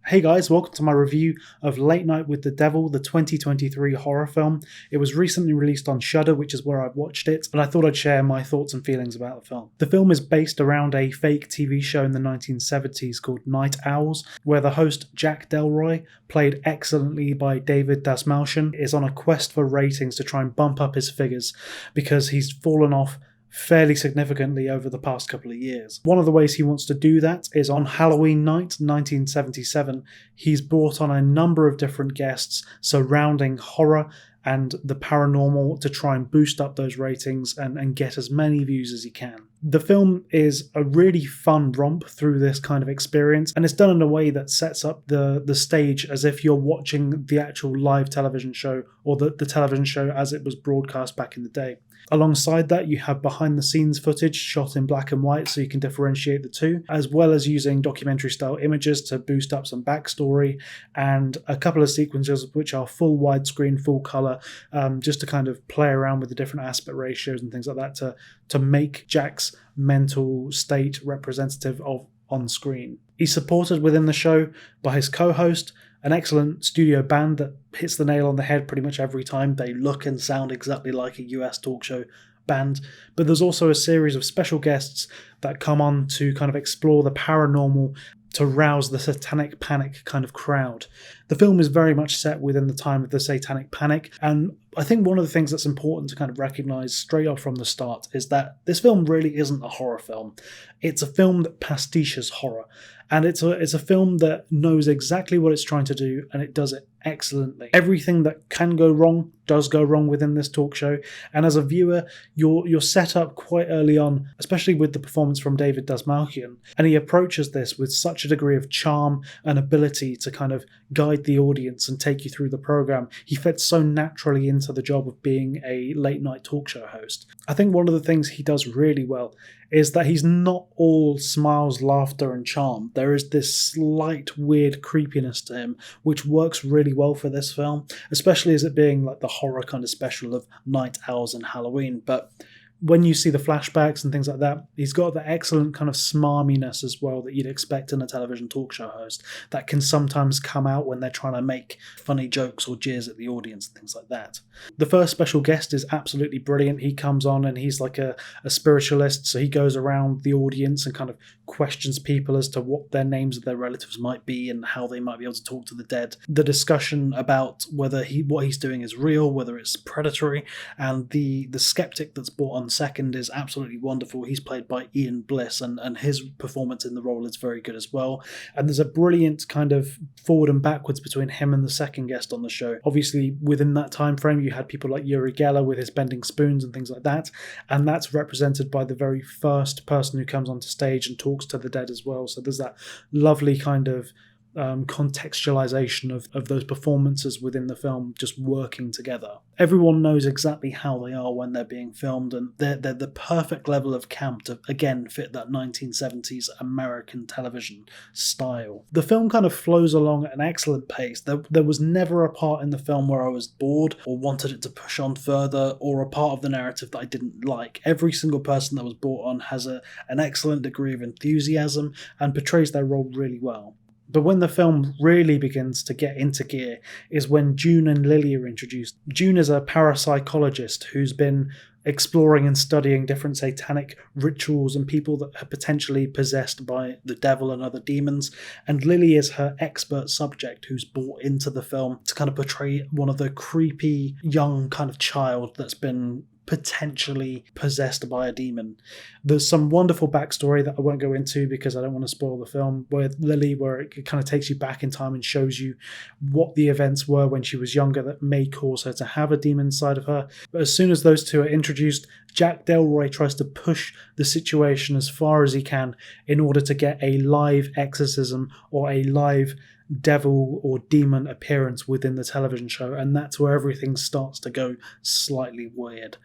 Hey guys, welcome to my review of Late Night with the Devil, the 2023 horror film. It was recently released on Shudder, which is where I've watched it, and I thought I'd share my thoughts and feelings about the film. The film is based around a fake TV show in the 1970s called Night Owls, where the host Jack Delroy, played excellently by David Dastmalchian, is on a quest for ratings to try and bump up his figures because he's fallen off fairly significantly over the past couple of years. One of the ways he wants to do that is on Halloween night 1977, he's brought on a number of different guests surrounding horror and the paranormal to try and boost up those ratings and get as many views as he can. The film is a really fun romp through this kind of experience, and it's done in a way that sets up the stage as if you're watching the actual live television show or the television show as it was broadcast back in the day. Alongside that, you have behind the scenes footage shot in black and white so you can differentiate the two, as well as using documentary style images to boost up some backstory, and a couple of sequences which are full widescreen, full color, just to kind of play around with the different aspect ratios and things like that to make Jack's mental state representative of on screen. He's supported within the show by his co-host, an excellent studio band that hits the nail on the head pretty much every time. They look and sound exactly like a US talk show band, but there's also a series of special guests that come on to kind of explore the paranormal to rouse the satanic panic kind of crowd. The film is very much set within the time of the satanic panic, and I think one of the things that's important to kind of recognise straight off from the start is that this film really isn't a horror film. It's a film that pastiches horror, and it's a film that knows exactly what it's trying to do, and it does it excellently. Everything that can go wrong does go wrong within this talk show, and as a viewer, you're set up quite early on, especially with the performance from David Dastmalchian, and he approaches this with such a degree of charm and ability to kind of guide the audience and take you through the program. He fits so naturally into the job of being a late night talk show host. I think one of the things he does really well is that he's not all smiles, laughter, and charm. There is this slight weird creepiness to him, which works really well for this film, especially as it being like the horror kind of special of Night Owls and Halloween. But when you see the flashbacks and things like that, he's got the excellent kind of smarminess as well that you'd expect in a television talk show host that can sometimes come out when they're trying to make funny jokes or jeers at the audience and things like that. The first special guest is absolutely brilliant. He comes on and he's like a spiritualist, so he goes around the audience and kind of questions people as to what their names of their relatives might be and how they might be able to talk to the dead. The discussion about whether what he's doing is real, whether it's predatory, and the skeptic that's brought on second is absolutely wonderful. He's played by Ian Bliss, and his performance in the role is very good as well. And there's a brilliant kind of forward and backwards between him and the second guest on the show. Obviously, within that time frame, you had people like Uri Geller with his bending spoons and things like that, and that's represented by the very first person who comes onto stage and talks to the dead as well. So there's that lovely kind of contextualization of those performances within the film just working together. Everyone knows exactly how they are when they're being filmed, and they're the perfect level of camp to again fit that 1970s American television style. The film kind of flows along at an excellent pace. There was never a part in the film where I was bored or wanted it to push on further, or a part of the narrative that I didn't like. Every single person that was brought on has an excellent degree of enthusiasm and portrays their role really well. But when the film really begins to get into gear is when June and Lily are introduced. June is a parapsychologist who's been exploring and studying different satanic rituals and people that are potentially possessed by the devil and other demons. And Lily is her expert subject who's brought into the film to kind of portray one of the creepy young kind of child that's been potentially possessed by a demon. There's some wonderful backstory that I won't go into because I don't want to spoil the film with Lily, where it kind of takes you back in time and shows you what the events were when she was younger that may cause her to have a demon inside of her. But as soon as those two are introduced, Jack Delroy tries to push the situation as far as he can in order to get a live exorcism or a live devil or demon appearance within the television show, and that's where everything starts to go slightly weird.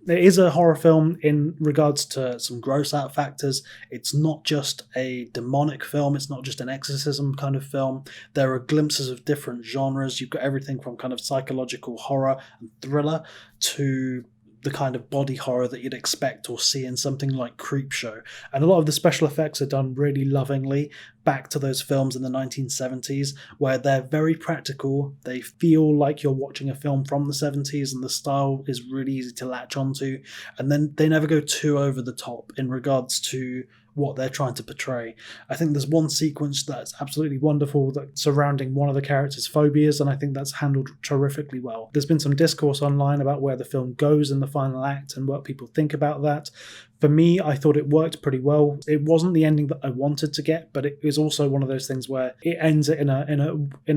It is a horror film in regards to some gross out factors. It's not just a demonic film, it's not just an exorcism kind of film. There are glimpses of different genres. You've got everything from kind of psychological horror and thriller to the kind of body horror that you'd expect or see in something like Creepshow. And a lot of the special effects are done really lovingly back to those films in the 1970s, where they're very practical. They feel like you're watching a film from the 70s, and the style is really easy to latch onto. And then they never go too over the top in regards to what they're trying to portray. I think there's one sequence that's absolutely wonderful that's surrounding one of the characters' phobias, and I think that's handled terrifically well. There's been some discourse online about where the film goes in the final act and what people think about that. For me, I thought it worked pretty well. It wasn't the ending that I wanted to get, but it was also one of those things where it ends it in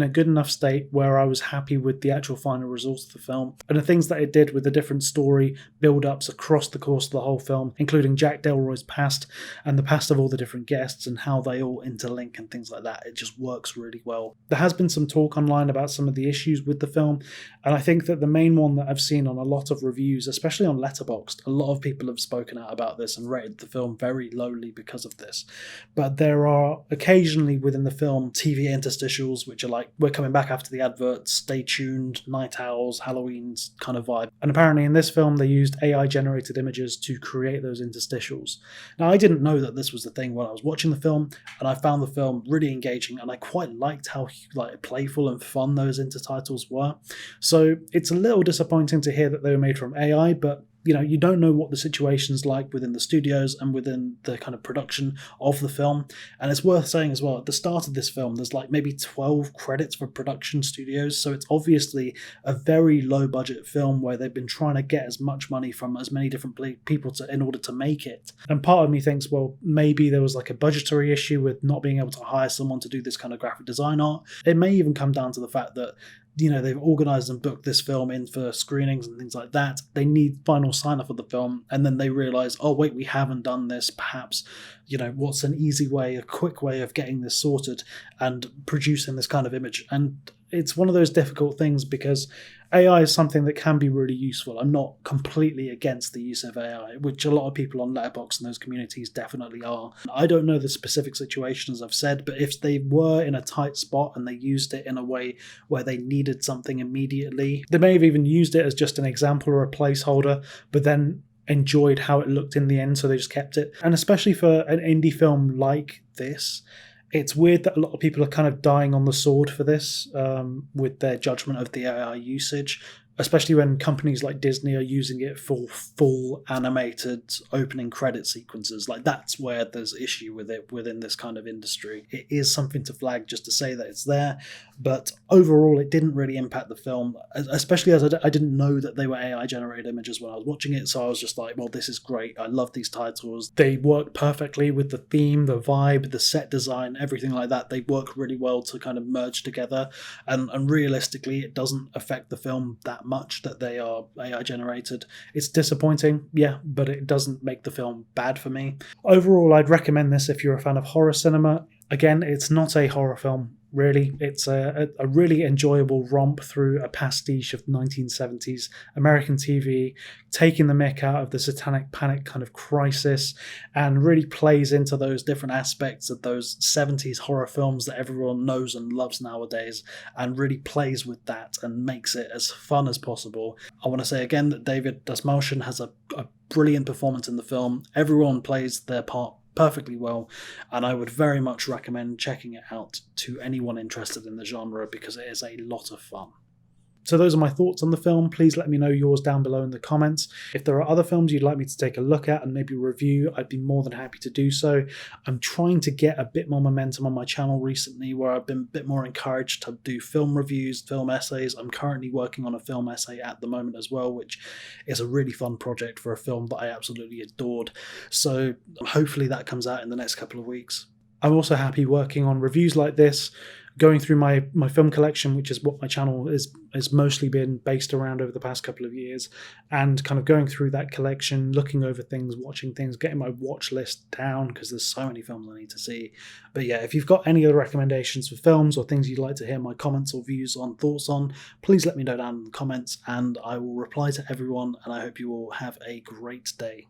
a good enough state where I was happy with the actual final results of the film. And the things that it did with the different story build-ups across the course of the whole film, including Jack Delroy's past and the past of all the different guests and how they all interlink and things like that, it just works really well. There has been some talk online about some of the issues with the film, and I think that the main one that I've seen on a lot of reviews, especially on Letterboxd, a lot of people have spoken out about this and rated the film very lowly because of this. But there are occasionally within the film TV interstitials which are like, we're coming back after the adverts, stay tuned, night owls, Halloween's kind of vibe. And apparently in this film they used AI generated images to create those interstitials. Now I didn't know that this was the thing when I was watching the film, and I found the film really engaging, and I quite liked how playful and fun those intertitles were. So it's a little disappointing to hear that they were made from AI, but you don't know what the situation's like within the studios and within the kind of production of the film. And it's worth saying as well, at the start of this film, there's like maybe 12 credits for production studios. So it's obviously a very low budget film where they've been trying to get as much money from as many different people in order to make it. And part of me thinks, well, maybe there was like a budgetary issue with not being able to hire someone to do this kind of graphic design art. It may even come down to the fact that they've organised and booked this film in for screenings and things like that. They need final sign-off of the film, and then they realise, oh wait, we haven't done this. Perhaps, what's an easy way, a quick way of getting this sorted and producing this kind of image? And it's one of those difficult things because AI is something that can be really useful. I'm not completely against the use of AI, which a lot of people on Letterboxd and those communities definitely are. I don't know the specific situations I've said, but if they were in a tight spot and they used it in a way where they needed something immediately, they may have even used it as just an example or a placeholder, but then enjoyed how it looked in the end, so they just kept it. And especially for an indie film like this, it's weird that a lot of people are kind of dying on the sword for this with their judgment of the AI usage, especially when companies like Disney are using it for full animated opening credit sequences. Like, that's where there's issue with it within this kind of industry. It is something to flag just to say that it's there, but overall it didn't really impact the film, especially as I didn't know that they were AI generated images when I was watching it, so I was just like, well, this is great. I love these titles. They work perfectly with the theme, the vibe, the set design, everything like that. They work really well to kind of merge together, and realistically it doesn't affect the film that much that they are AI generated. It's disappointing, yeah, but it doesn't make the film bad for me. Overall, I'd recommend this if you're a fan of horror cinema. Again, it's not a horror film, really. It's a really enjoyable romp through a pastiche of 1970s American TV, taking the mick out of the satanic panic kind of crisis, and really plays into those different aspects of those 70s horror films that everyone knows and loves nowadays, and really plays with that and makes it as fun as possible. I want to say again that David Dastmalchian has a brilliant performance in the film. Everyone plays their part perfectly well, and I would very much recommend checking it out to anyone interested in the genre because it is a lot of fun. So those are my thoughts on the film. Please let me know yours down below in the comments. If there are other films you'd like me to take a look at and maybe review, I'd be more than happy to do so. I'm trying to get a bit more momentum on my channel recently where I've been a bit more encouraged to do film reviews, film essays. I'm currently working on a film essay at the moment as well, which is a really fun project for a film that I absolutely adored. So hopefully that comes out in the next couple of weeks. I'm also happy working on reviews like this, going through my film collection, which is what my channel has mostly been based around over the past couple of years, and kind of going through that collection, looking over things, watching things, getting my watch list down because there's so many films I need to see. But yeah, if you've got any other recommendations for films or things you'd like to hear my comments or views on, thoughts on, please let me know down in the comments and I will reply to everyone, and I hope you all have a great day.